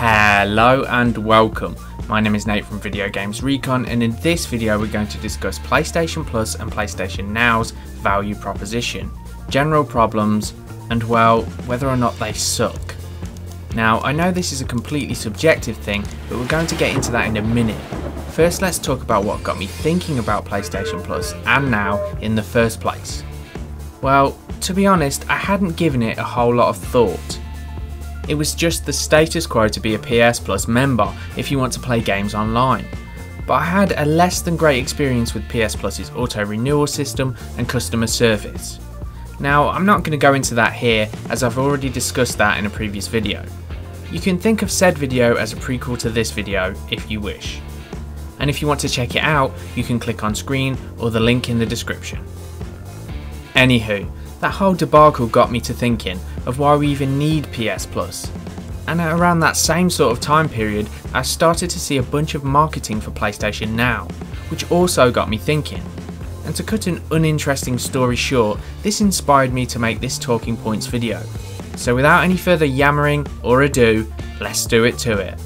Hello and welcome. My name is Nate from Video Games Recon, and in this video we're going to discuss PlayStation Plus and PlayStation Now's value proposition, general problems, and well, whether or not they suck. Now, I know this is a completely subjective thing, but we're going to get into that in a minute. First, let's talk about what got me thinking about PlayStation Plus and Now in the first place. Well, to be honest, I hadn't given it a whole lot of thought. It was just the status quo to be a PS Plus member if you want to play games online. But I had a less than great experience with PS Plus's auto renewal system and customer service. Now, I'm not going to go into that here as I've already discussed that in a previous video. You can think of said video as a prequel to this video if you wish. And if you want to check it out, you can click on screen or the link in the description. Anywho, that whole debacle got me to thinking of why we even need PS Plus. And at around that same sort of time period, I started to see a bunch of marketing for PlayStation Now, which also got me thinking. And to cut an uninteresting story short, this inspired me to make this Talking Points video. So without any further yammering or ado, let's do it to it.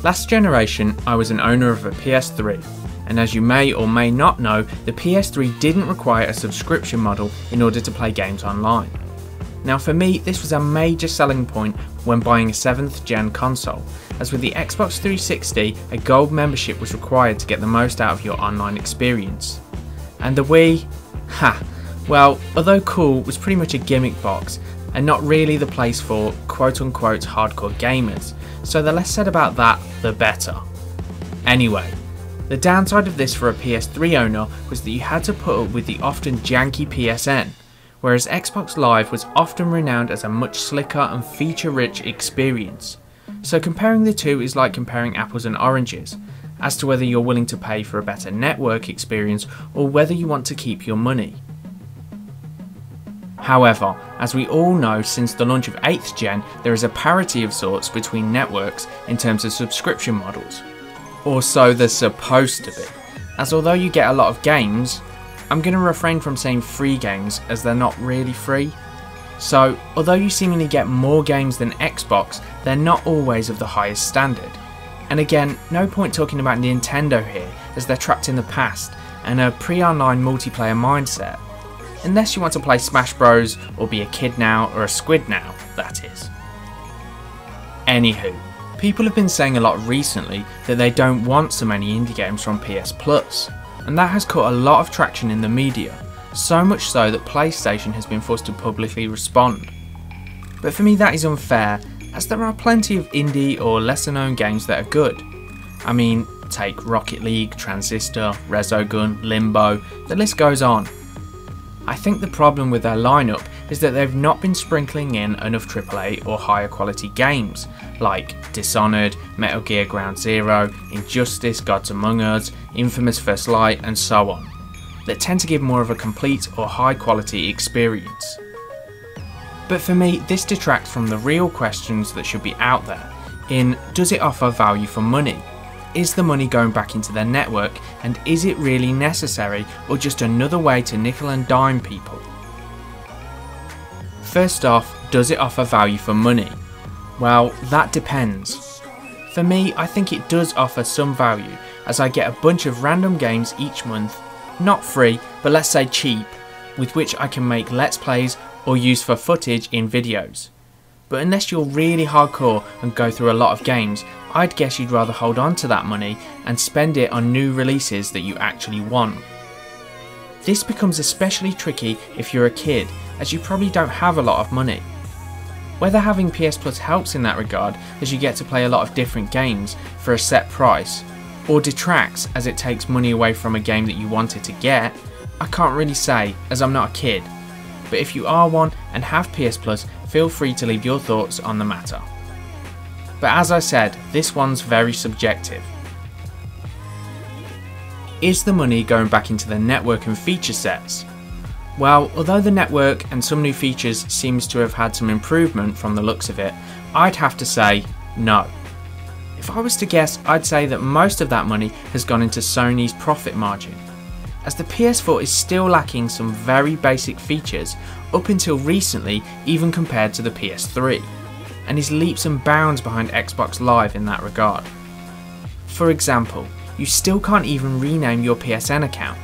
Last generation, I was an owner of a PS3. And as you may or may not know, the PS3 didn't require a subscription model in order to play games online. Now for me, this was a major selling point when buying a 7th gen console, as with the Xbox 360, a gold membership was required to get the most out of your online experience. And the Wii? Well, although cool, was pretty much a gimmick box, and not really the place for quote-unquote hardcore gamers, so the less said about that, the better. Anyway, the downside of this for a PS3 owner was that you had to put up with the often janky PSN, whereas Xbox Live was often renowned as a much slicker and feature-rich experience. So comparing the two is like comparing apples and oranges, as to whether you're willing to pay for a better network experience or whether you want to keep your money. However, as we all know, since the launch of 8th gen, there is a parity of sorts between networks in terms of subscription models. Or so they're supposed to be, as although you get a lot of games, I'm going to refrain from saying free games as they're not really free. So, although you seemingly get more games than Xbox, they're not always of the highest standard. And again, no point talking about Nintendo here, as they're trapped in the past and a pre-online multiplayer mindset. Unless you want to play Smash Bros or be a kid now or a squid now, that is. Anywho, people have been saying a lot recently that they don't want so many indie games from PS Plus, and that has caught a lot of traction in the media, so much so that PlayStation has been forced to publicly respond. But for me that is unfair, as there are plenty of indie or lesser known games that are good. I mean, take Rocket League, Transistor, Resogun, Limbo, the list goes on. I think the problem with their lineup is that they've not been sprinkling in enough AAA or higher quality games, like Dishonored, Metal Gear Ground Zero, Injustice, Gods Among Us, Infamous First Light, and so on, that tend to give more of a complete or high quality experience. But for me, this detracts from the real questions that should be out there, in does it offer value for money? Is the money going back into their network, and is it really necessary or just another way to nickel and dime people? First off, does it offer value for money? Well, that depends. For me, I think it does offer some value, as I get a bunch of random games each month, not free, but let's say cheap, with which I can make let's plays or use for footage in videos. But unless you're really hardcore and go through a lot of games, I'd guess you'd rather hold on to that money and spend it on new releases that you actually want. This becomes especially tricky if you're a kid, as you probably don't have a lot of money. Whether having PS Plus helps in that regard, as you get to play a lot of different games for a set price, or detracts as it takes money away from a game that you wanted to get, I can't really say, as I'm not a kid. But if you are one and have PS Plus, feel free to leave your thoughts on the matter. But as I said, this one's very subjective. Is the money going back into the network and feature sets? Well, although the network and some new features seems to have had some improvement from the looks of it, I'd have to say no. If I was to guess, I'd say that most of that money has gone into Sony's profit margin. as the PS4 is still lacking some very basic features up until recently, even compared to the PS3, and is leaps and bounds behind Xbox Live in that regard. For example, you still can't even rename your PSN account,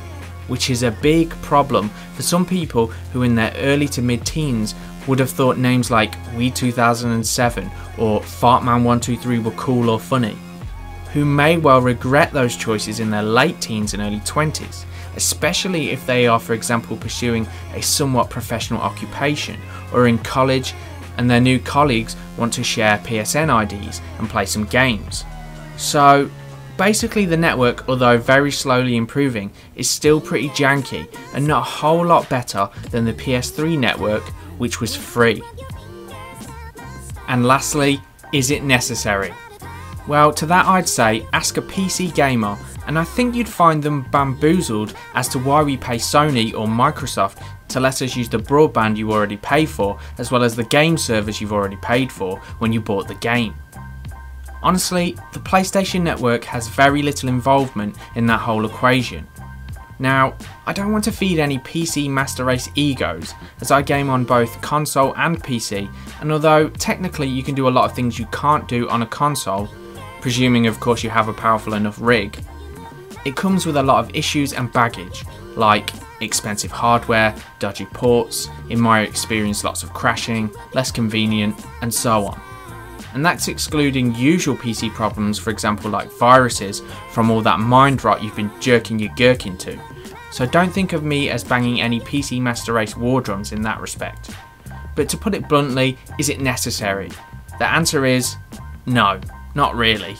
which is a big problem for some people who in their early to mid-teens would have thought names like We2007 or Fartman123 were cool or funny, who may well regret those choices in their late teens and early 20s, especially if they are, for example, pursuing a somewhat professional occupation or in college and their new colleagues want to share PSN IDs and play some games. So basically the network, although very slowly improving, is still pretty janky and not a whole lot better than the PS3 network, which was free. And lastly, is it necessary? Well, to that I'd say ask a PC gamer, and I think you'd find them bamboozled as to why we pay Sony or Microsoft to let us use the broadband you already pay for, as well as the game servers you've already paid for when you bought the game. Honestly, the PlayStation Network has very little involvement in that whole equation. Now, I don't want to feed any PC Master Race egos, as I game on both console and PC, and although technically you can do a lot of things you can't do on a console, presuming of course you have a powerful enough rig, it comes with a lot of issues and baggage, like expensive hardware, dodgy ports, in my experience lots of crashing, less convenient, and so on. And that's excluding usual PC problems, for example like viruses from all that mind rot you've been jerking your gherkin to. So don't think of me as banging any PC Master Race war drums in that respect. But to put it bluntly, is it necessary? The answer is no, not really.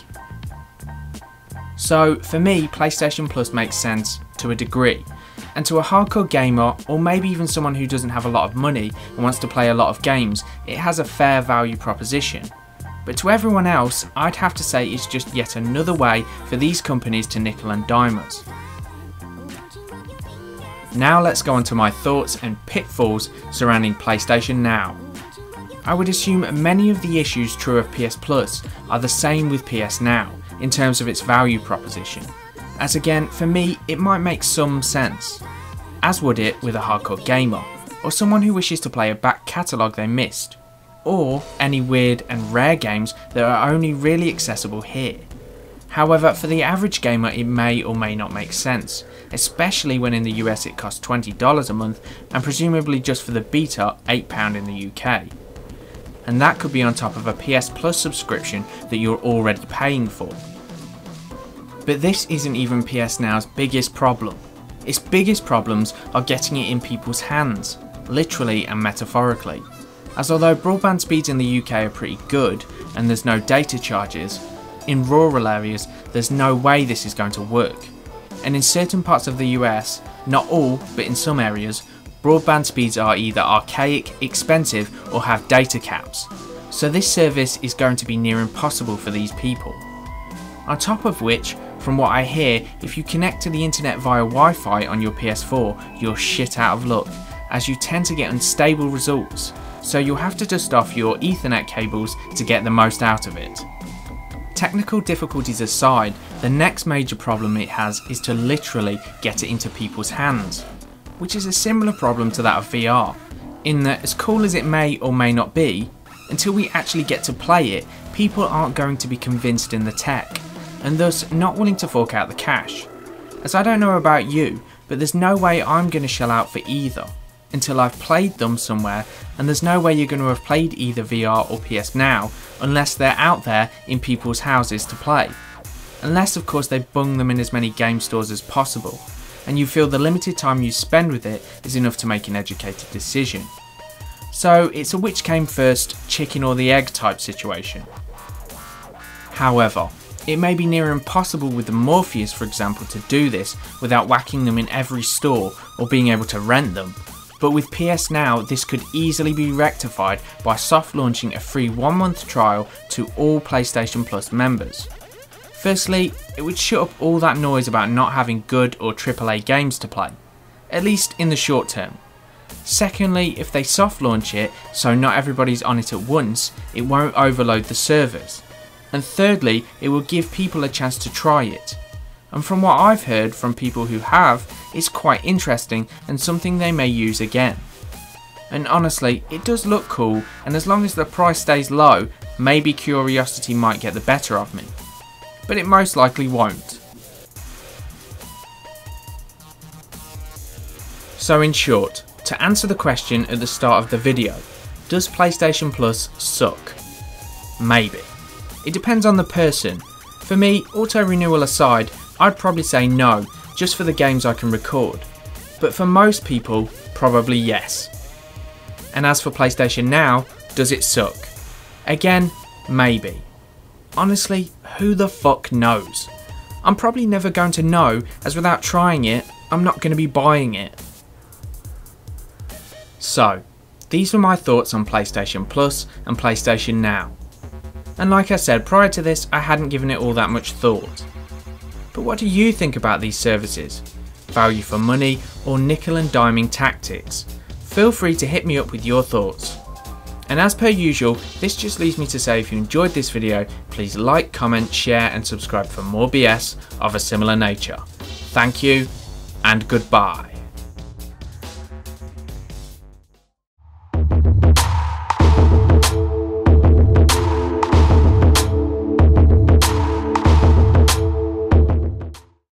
So for me, PlayStation Plus makes sense to a degree, and to a hardcore gamer, or maybe even someone who doesn't have a lot of money and wants to play a lot of games, it has a fair value proposition. But to everyone else, I'd have to say it's just yet another way for these companies to nickel and dime us. Now let's go on to my thoughts and pitfalls surrounding PlayStation Now. I would assume many of the issues true of PS Plus are the same with PS Now in terms of its value proposition, as again for me it might make some sense, as would it with a hardcore gamer or someone who wishes to play a back catalogue they missed, or any weird and rare games that are only really accessible here. However, for the average gamer it may or may not make sense, especially when in the US it costs $20 a month and presumably just for the beta £8 in the UK. And that could be on top of a PS Plus subscription that you're already paying for. But this isn't even PS Now's biggest problem. Its biggest problems are getting it in people's hands, literally and metaphorically. As although broadband speeds in the UK are pretty good and there's no data charges, in rural areas there's no way this is going to work. And in certain parts of the US, not all, but in some areas, broadband speeds are either archaic, expensive, or have data caps. So this service is going to be near impossible for these people. On top of which, from what I hear, if you connect to the internet via Wi-Fi on your PS4, you're shit out of luck, as you tend to get unstable results. So you'll have to dust off your Ethernet cables to get the most out of it. Technical difficulties aside, the next major problem it has is to literally get it into people's hands, which is a similar problem to that of VR, in that as cool as it may or may not be, until we actually get to play it, people aren't going to be convinced in the tech, and thus not willing to fork out the cash. As I don't know about you, but there's no way I'm going to shell out for either until I've played them somewhere, and there's no way you're going to have played either VR or PS Now unless they're out there in people's houses to play. Unless of course they bung them in as many game stores as possible, and you feel the limited time you spend with it is enough to make an educated decision. So it's a which came first, chicken or the egg type situation. However, it may be near impossible with the Morpheus for example to do this without whacking them in every store or being able to rent them. But with PS Now, this could easily be rectified by soft launching a free 1-month trial to all PlayStation Plus members. Firstly, it would shut up all that noise about not having good or AAA games to play, at least in the short term. Secondly, if they soft launch it so not everybody's on it at once, it won't overload the servers. And thirdly, it will give people a chance to try it. and from what I've heard from people who have, it's quite interesting and something they may use again. And honestly, it does look cool, and as long as the price stays low, maybe curiosity might get the better of me. But it most likely won't. So in short, to answer the question at the start of the video, does PlayStation Plus suck? Maybe. It depends on the person. For me, auto renewal aside, I'd probably say no, just for the games I can record. But for most people, probably yes. And as for PlayStation Now, does it suck? Again, maybe. Honestly, who the fuck knows? I'm probably never going to know, as without trying it, I'm not going to be buying it. So, these were my thoughts on PlayStation Plus and PlayStation Now. And like I said, prior to this, I hadn't given it all that much thought. But what do you think about these services? Value for money or nickel and diming tactics? Feel free to hit me up with your thoughts. And as per usual, this just leaves me to say if you enjoyed this video, please like, comment, share and subscribe for more BS of a similar nature. Thank you and goodbye.